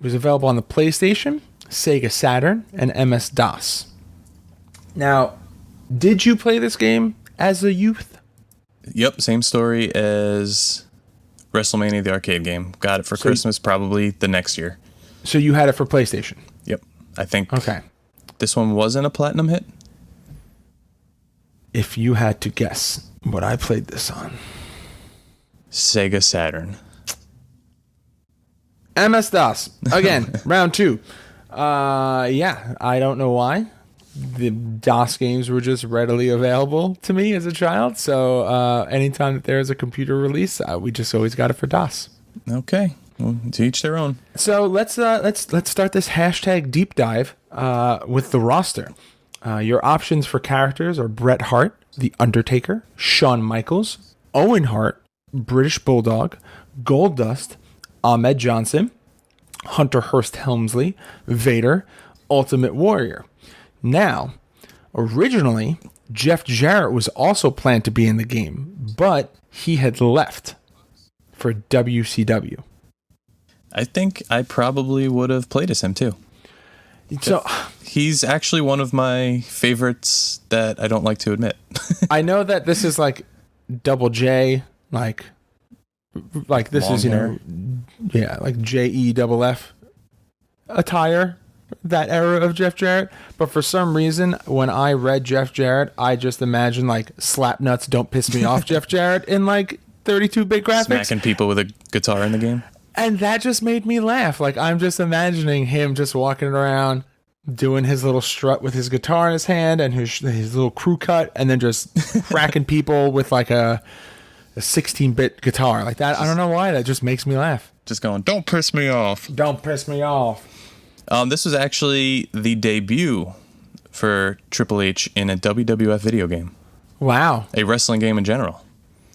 was available on the PlayStation, Sega Saturn, and MS-DOS. Now, did you play this game as a youth? Yep, same story as WrestleMania, the arcade game. Got it for Christmas probably the next year. So you had it for PlayStation? Yep, I think Okay. this one wasn't a platinum hit. If you had to guess what I played this on. Sega Saturn. MS-DOS. Again, round 2. Yeah, I don't know why. The DOS games were just readily available to me as a child. So anytime that there's a computer release, we just always got it for DOS. Okay, well, to each their own. So let's start this hashtag deep dive with the roster. Your options for characters are Bret Hart, The Undertaker, Shawn Michaels, Owen Hart, British Bulldog, Goldust, Ahmed Johnson, Hunter Hearst Helmsley, Vader, Ultimate Warrior. Now, originally, Jeff Jarrett was also planned to be in the game, but he had left for WCW. I think I probably would have played as him too. So He's actually one of my favorites that I don't like to admit. I know that this is like Double J, like this Long is, hair. yeah, like JEFF attire, that era of Jeff Jarrett. But for some reason, when I read Jeff Jarrett, I just imagined like slap nuts, don't piss me off, Jeff Jarrett in like 32-bit graphics. Smacking people with a guitar in the game. And that just made me laugh. Like, I'm just imagining him just walking around, doing his little strut with his guitar in his hand and his little crew cut, and then just cracking people with like a 16-bit guitar like that. I don't know why. That just makes me laugh. Just going, don't piss me off. Don't piss me off. This was actually the debut for Triple H in a WWF video game. Wow. A wrestling game in general.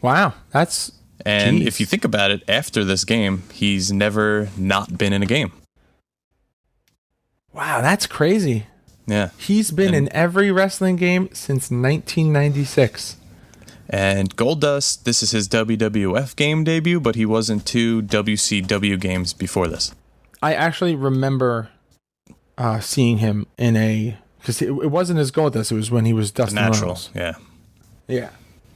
Wow. That's... And Jeez. if you think about it, after this game, he's never not been in a game. Wow, that's crazy. Yeah. He's been in every wrestling game since 1996. And Goldust, this is his WWF game debut, but he was in 2 WCW games before this. I actually remember seeing him in a... Because it wasn't as Goldust, it was when he was Dustin Natural, Rhodes. yeah. Yeah.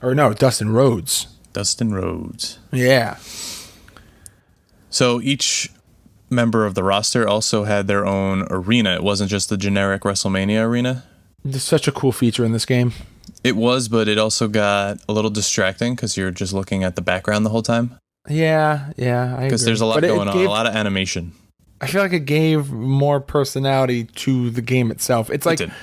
Or no, Dustin Rhodes. Dustin Rhodes. Yeah. So each member of the roster also had their own arena. It wasn't just the generic WrestleMania arena. There's such a cool feature in this game. It was, but it also got a little distracting because you're just looking at the background the whole time. Yeah, I Because agree. there's a lot But going on, a lot of animation. I feel like it gave more personality to the game itself. It's like, It did.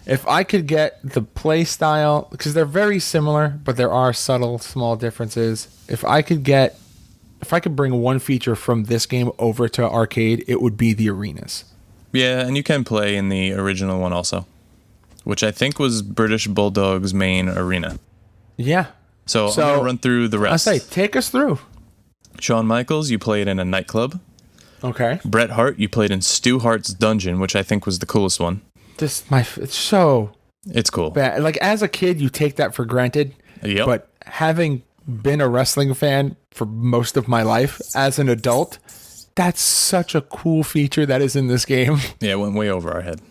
if I could get the play style, because they're very similar, but there are subtle, small differences. If I could bring one feature from this game over to arcade, it would be the arenas. Yeah, and you can play in the original one also, which I think was British Bulldog's main arena. Yeah. So I'm going to run through the rest. I say, take us through. Shawn Michaels, you played in a nightclub. Okay. Bret Hart, you played in Stu Hart's dungeon, which I think was the coolest one. It's so It's cool. bad. Like, as a kid, you take that for granted. Yep. But having been a wrestling fan for most of my life as an adult, that's such a cool feature that is in this game. Yeah, it went way over our head.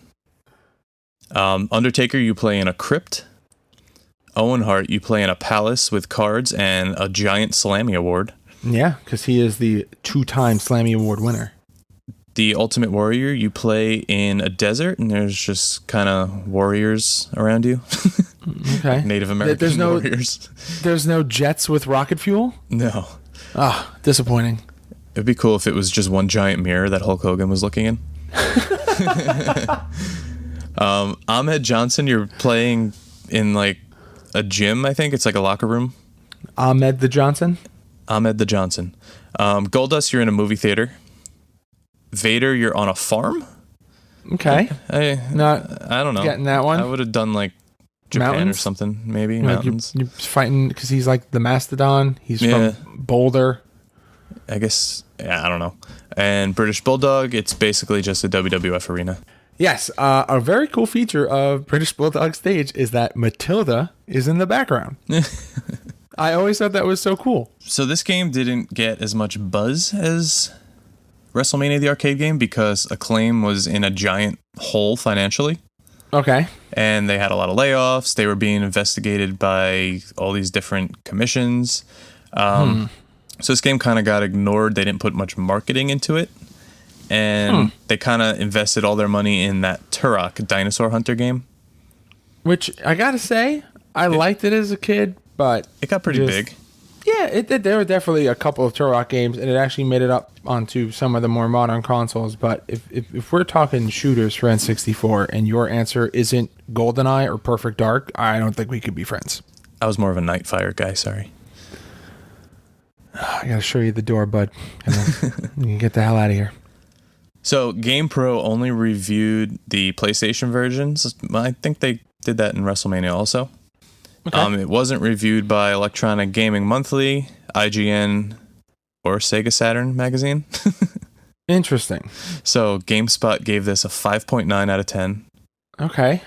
Undertaker, you play in a crypt. Owen Hart, you play in a palace with cards and a giant Slammy Award. Yeah, because he is the 2-time Slammy Award winner. The Ultimate Warrior, you play in a desert, and there's just kind of warriors around you. Okay. Native American warriors. There's no jets with rocket fuel? No. Ah, disappointing. It'd be cool if it was just one giant mirror that Hulk Hogan was looking in. Ahmed Johnson, you're playing in like a gym, I think. It's like a locker room. Ahmed the Johnson? Ahmed the Johnson. Goldust, you're in a movie theater. Vader, you're on a farm. Okay. I Not don't know. getting that one. I would have done like Japan or Mountains? something, maybe. Like Mountains. you're fighting because he's like the mastodon. He's Yeah. from Boulder. I guess, yeah, I don't know. And British Bulldog, it's basically just a WWF arena. Yes, a very cool feature of British Bulldog stage is that Matilda is in the background. I always thought that was so cool. So this game didn't get as much buzz as WrestleMania the arcade game because Acclaim was in a giant hole financially. Okay. And they had a lot of layoffs. They were being investigated by all these different commissions. So this game kind of got ignored. They didn't put much marketing into it. And they kind of invested all their money in that Turok Dinosaur Hunter game. Which, I gotta say, I liked it as a kid, but... It got pretty big. Yeah, there were definitely a couple of Turok games, and it actually made it up onto some of the more modern consoles. But if we're talking shooters for N64, and your answer isn't GoldenEye or Perfect Dark, I don't think we could be friends. I was more of a Nightfire guy, sorry. I gotta show you the door, bud. You can get the hell out of here. So GamePro only reviewed the PlayStation versions. I think they did that in WrestleMania also. Okay. It wasn't reviewed by Electronic Gaming Monthly, IGN, or Sega Saturn magazine. Interesting. So GameSpot gave this a 5.9 out of 10. Okay.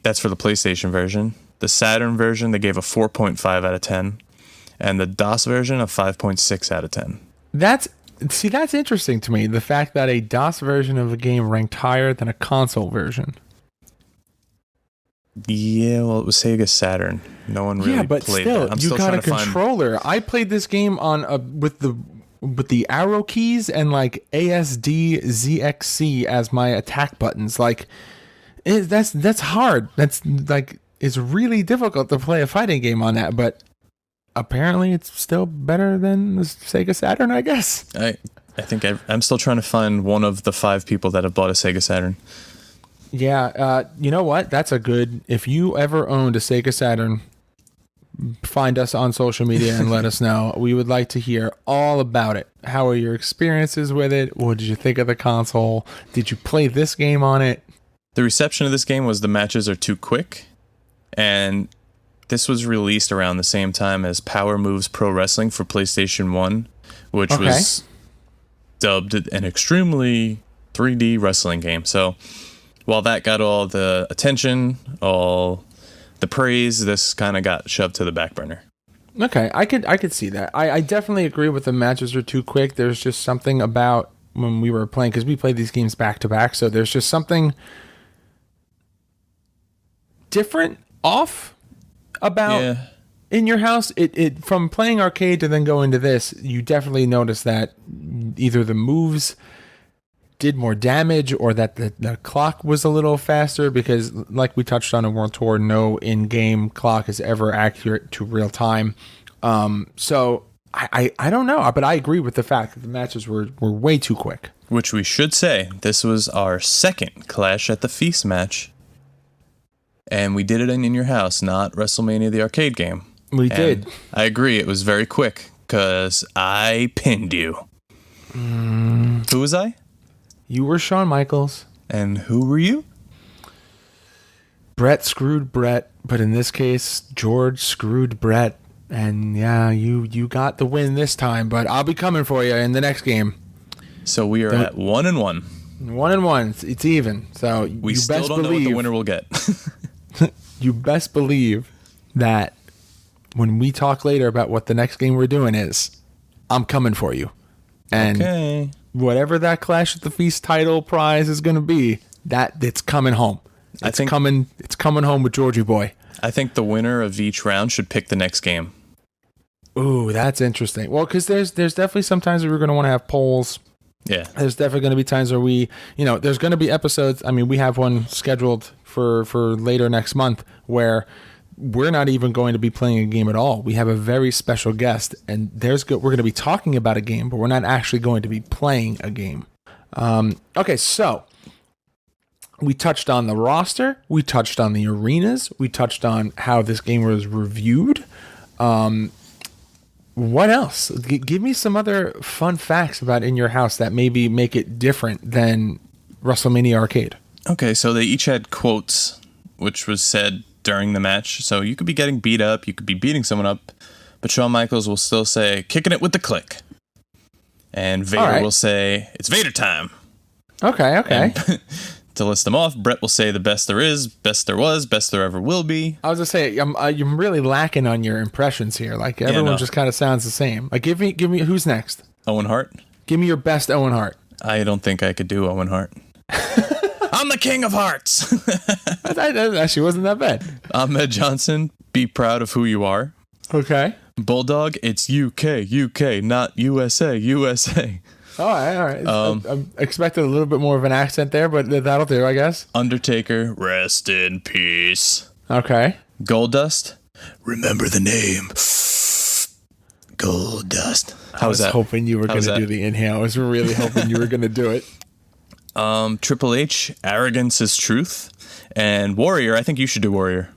That's for the PlayStation version. The Saturn version, they gave a 4.5 out of 10. And the DOS version, a 5.6 out of 10. That's interesting to me, the fact that a DOS version of a game ranked higher than a console version. Yeah, well, it was Sega Saturn. No one really played that. You got a controller. I played this game on with the arrow keys and like ASD ZXC as my attack buttons. Like, that's hard. That's like, it's really difficult to play a fighting game on that. But apparently, it's still better than the Sega Saturn, I guess. I think I'm still trying to find one of the 5 people that have bought a Sega Saturn. Yeah, you know what? That's a good... If you ever owned a Sega Saturn, find us on social media and let us know. We would like to hear all about it. How are your experiences with it? What did you think of the console? Did you play this game on it? The reception of this game was the matches are too quick. And this was released around the same time as Power Moves Pro Wrestling for PlayStation 1, which was dubbed an extremely 3D wrestling game. So... while that got all the attention, all the praise, this kind of got shoved to the back burner. Okay, I could see that. I definitely agree with the matches are too quick. There's just something about when we were playing, because we played these games back to back, so there's just something different, off about in your house. It from playing arcade to then go into this, you definitely notice that either the moves did more damage or that the clock was a little faster, because like we touched on in World Tour, no in-game clock is ever accurate to real time. So I don't know, but I agree with the fact that the matches were way too quick. Which we should say, this was our second Clash at the Feast match. And we did it in your house, not WrestleMania the arcade game. We did. I agree, it was very quick, because I pinned you. Who was I? You were Shawn Michaels. And who were you? Brett screwed Brett, but in this case, George screwed Brett. And yeah, you got the win this time, but I'll be coming for you in the next game. So we are at 1-1. 1-1. It's even. So we still don't know what the winner will get. You best believe that when we talk later about what the next game we're doing is, I'm coming for you. And whatever that Clash at the Feast title prize is going to be, it's coming home. It's coming home with Georgie boy. I think the winner of each round should pick the next game. Ooh, that's interesting. Well, because there's definitely some times where we're going to want to have polls. Yeah. There's definitely going to be times where there's going to be episodes. I mean, we have one scheduled for later next month where we're not even going to be playing a game at all. We have a very special guest, and we're going to be talking about a game, but we're not actually going to be playing a game. Okay, so we touched on the roster. We touched on the arenas. We touched on how this game was reviewed. What else? Give me some other fun facts about In Your House that maybe make it different than WrestleMania Arcade. Okay, so they each had quotes, which was said during the match. So you could be getting beat up, you could be beating someone up, but Shawn Michaels will still say, kicking it with the click. And Vader will say, it's Vader time. Okay. And to list them off, Brett will say the best there is, best there was, best there ever will be. I was going to say, I'm really lacking on your impressions here. Like, everyone just kind of sounds the same. Like, give me, who's next? Owen Hart. Give me your best Owen Hart. I don't think I could do Owen Hart. I'm the king of hearts. That actually wasn't that bad. Ahmed Johnson, be proud of who you are. Okay. Bulldog, it's UK, not USA. All right. I expected a little bit more of an accent there, but that'll do, I guess. Undertaker, rest in peace. Okay. Goldust, remember the name. Goldust. I was hoping you were going to do the inhale. I was really hoping you were going to do it. Triple H, arrogance is truth. And Warrior, I think you should do Warrior.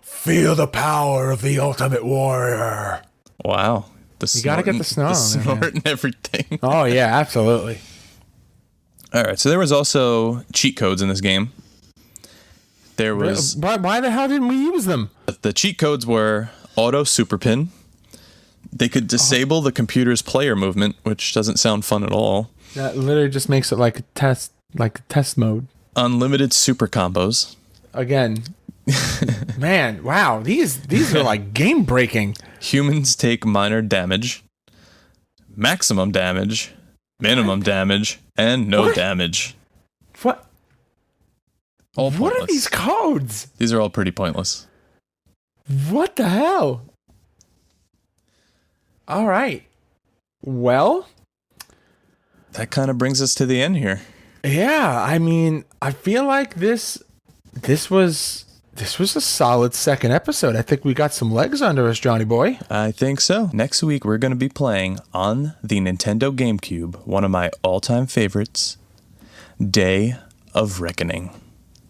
Feel the power of the Ultimate Warrior. Wow. You got to get the snort. The snort and everything. Oh, yeah, absolutely. All right, so there was also cheat codes in this game. There was... Why the hell didn't we use them? The cheat codes were auto super pin. They could disable the computer's player movement, which doesn't sound fun at all. That literally just makes it like a test mode. Unlimited super combos. Again, man, wow, these are like game breaking. Humans take minor damage, maximum damage, minimum damage, and no damage. What? All pointless. What are these codes? These are all pretty pointless. What the hell? All right. Well, that kind of brings us to the end here. Yeah, I mean, I feel like this was a solid second episode. I think we got some legs under us, Johnny boy. I think so. Next week, we're going to be playing on the Nintendo GameCube, one of my all-time favorites, Day of Reckoning.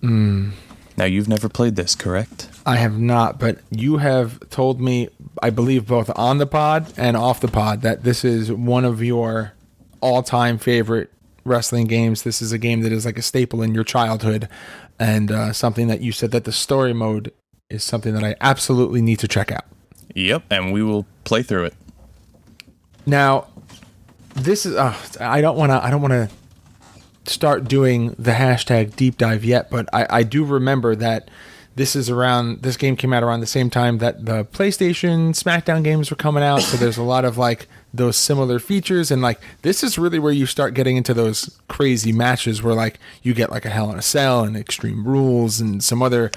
Now, you've never played this, correct? I have not, but you have told me, I believe both on the pod and off the pod, that this is one of your all-time favorite wrestling games. This is a game that is like a staple in your childhood, and something that you said that the story mode is something that I absolutely need to check out. Yep, and we will play through it. Now, this is I don't want to start doing the hashtag deep dive yet, but I do remember that this game came out around the same time that the PlayStation SmackDown games were coming out, so there's a lot of like those similar features, and like this is really where you start getting into those crazy matches where like you get like a Hell in a Cell and Extreme Rules and some other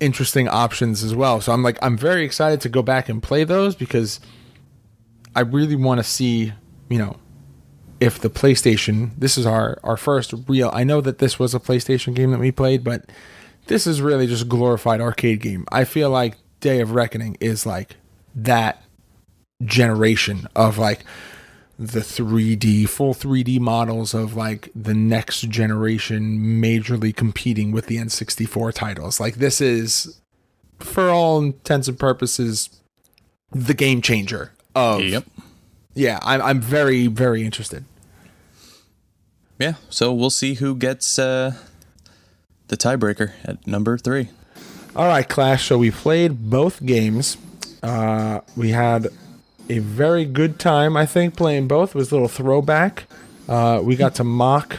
interesting options as well. So I'm very excited to go back and play those, because I really want to see, if the PlayStation, this is our first real, I know that this was a PlayStation game that we played, but this is really just a glorified arcade game. I feel like Day of Reckoning is like that generation of like the full 3D models of like the next generation majorly competing with the N64 titles. Like this is, for all intents and purposes, the game changer of... Yep. Yeah, I'm very, very interested. Yeah, so we'll see who gets the tiebreaker at number 3. All right, Clash. So we played both games. We had a very good time, I think, playing both. It was a little throwback. We got to mock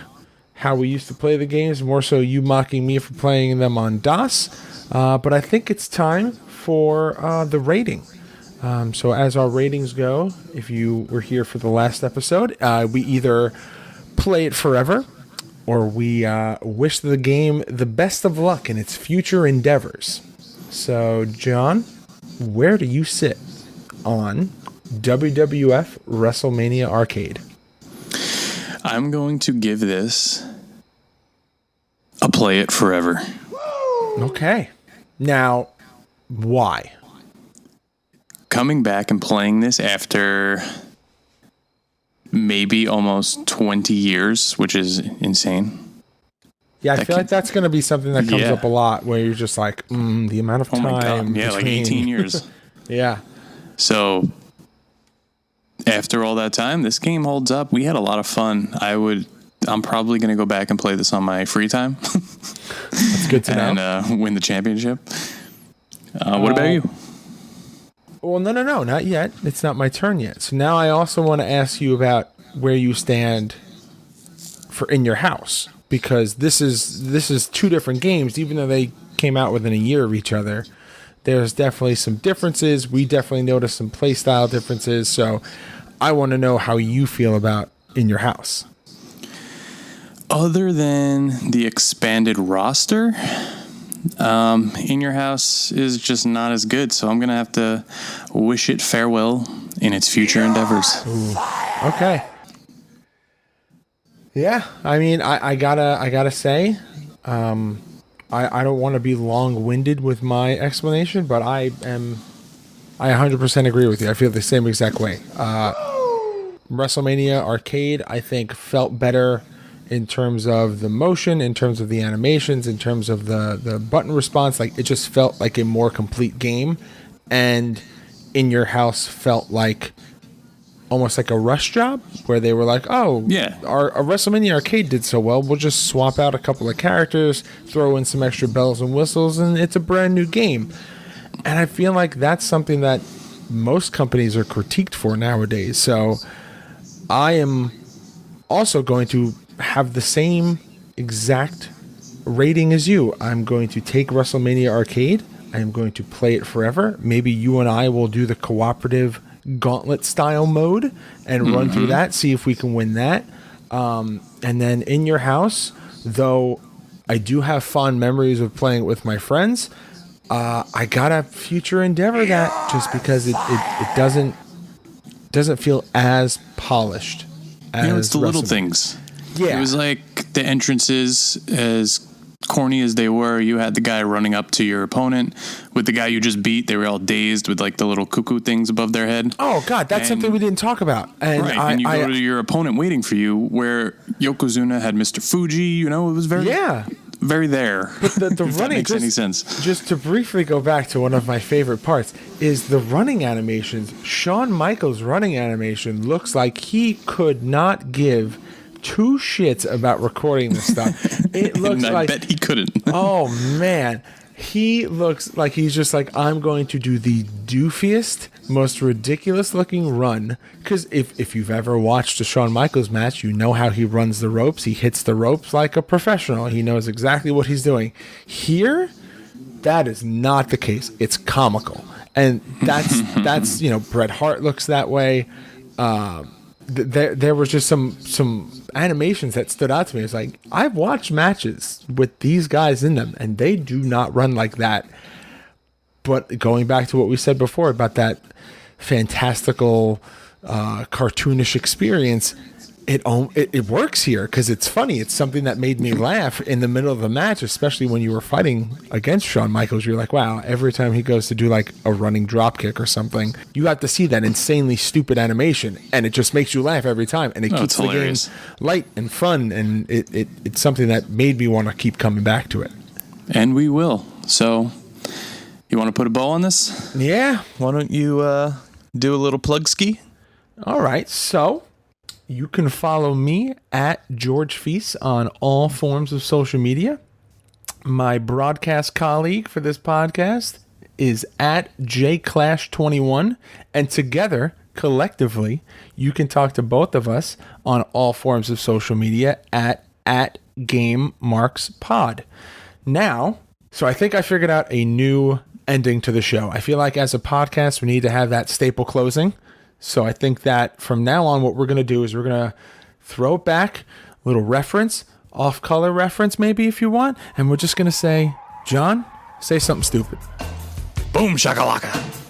how we used to play the games, more so you mocking me for playing them on DOS. But I think it's time for the rating. So as our ratings go, if you were here for the last episode, we either play it forever, or we wish the game the best of luck in its future endeavors. So, John, where do you sit on WWF WrestleMania Arcade? I'm going to give this a play it forever. Okay. Now, why? Coming back and playing this after maybe almost 20 years, which is insane. Yeah, I feel like that's going to be something that comes up a lot, where you're just like, the amount of time. Oh my God. Yeah, like 18 years. Yeah. So after all that time, this game holds up. We had a lot of fun. I would I'm probably going to go back and play this on my free time. That's good to know. And win the championship. What about you? Well, no, not yet. It's not my turn yet. So now I also want to ask you about where you stand for In Your House, because this is two different games, even though they came out within a year of each other. There's definitely some differences. We definitely noticed some play style differences. So I want to know how you feel about In Your House. Other than the expanded roster, In Your House is just not as good, so I'm gonna have to wish it farewell in its future endeavors. Ooh. Okay. Yeah, I mean, I gotta say, I don't want to be long-winded with my explanation, but I 100% agree with you. I feel the same exact way. WrestleMania Arcade, I think, felt better in terms of the motion, in terms of the animations, in terms of the button response. Like, it just felt like a more complete game. And In Your House felt like almost like a rush job, where they were like, oh, yeah, our WrestleMania Arcade did so well, we'll just swap out a couple of characters, throw in some extra bells and whistles, and it's a brand new game. And I feel like that's something that most companies are critiqued for nowadays. So I am also going to have the same exact rating as you. I'm going to take WrestleMania Arcade. I am going to play it forever. Maybe you and I will do the cooperative gauntlet style mode and run through that, see if we can win that. And then In Your House, though I do have fond memories of playing it with my friends, I gotta future endeavor that, just because it doesn't feel as polished as It's the little things. Yeah. It was like the entrances, as corny as they were, you had the guy running up to your opponent with the guy you just beat. They were all dazed with like the little cuckoo things above their head. Oh God, that's something we didn't talk about. And right, and you go to your opponent waiting for you, where Yokozuna had Mr. Fuji. It was very very there. But the if running that makes any sense. Just to briefly go back to one of my favorite parts is the running animations. Shawn Michaels' running animation looks like he could not give two shits about recording this stuff. It looks and I like, bet he couldn't. Oh man, he looks like he's just like, I'm going to do the doofiest, most ridiculous looking run. Because if you've ever watched a Shawn Michaels match, you know how he runs the ropes. He hits the ropes like a professional. He knows exactly what he's doing. Here, that is not the case. It's comical, and that's Bret Hart looks that way. There was just some animations that stood out to me. It's like, I've watched matches with these guys in them, and they do not run like that. But going back to what we said before about that fantastical, cartoonish experience, it works here because it's funny. It's something that made me laugh in the middle of the match, especially when you were fighting against Shawn Michaels. You're like, wow, every time he goes to do like a running drop kick or something, you have to see that insanely stupid animation, and it just makes you laugh every time, and it keeps the game light and fun, and it's something that made me want to keep coming back to it. And we will. So, you want to put a bow on this? Yeah. Why don't you do a little plug ski? All right. So, you can follow me at George Feast on all forms of social media. My broadcast colleague for this podcast is at JClash21. And together, collectively, you can talk to both of us on all forms of social media at GameMarksPod. Now, so I think I figured out a new ending to the show. I feel like as a podcast, we need to have that staple closing. So I think that from now on, what we're going to do is we're going to throw it back, a little reference, off-color reference maybe if you want, and we're just going to say, John, say something stupid. Boom shakalaka.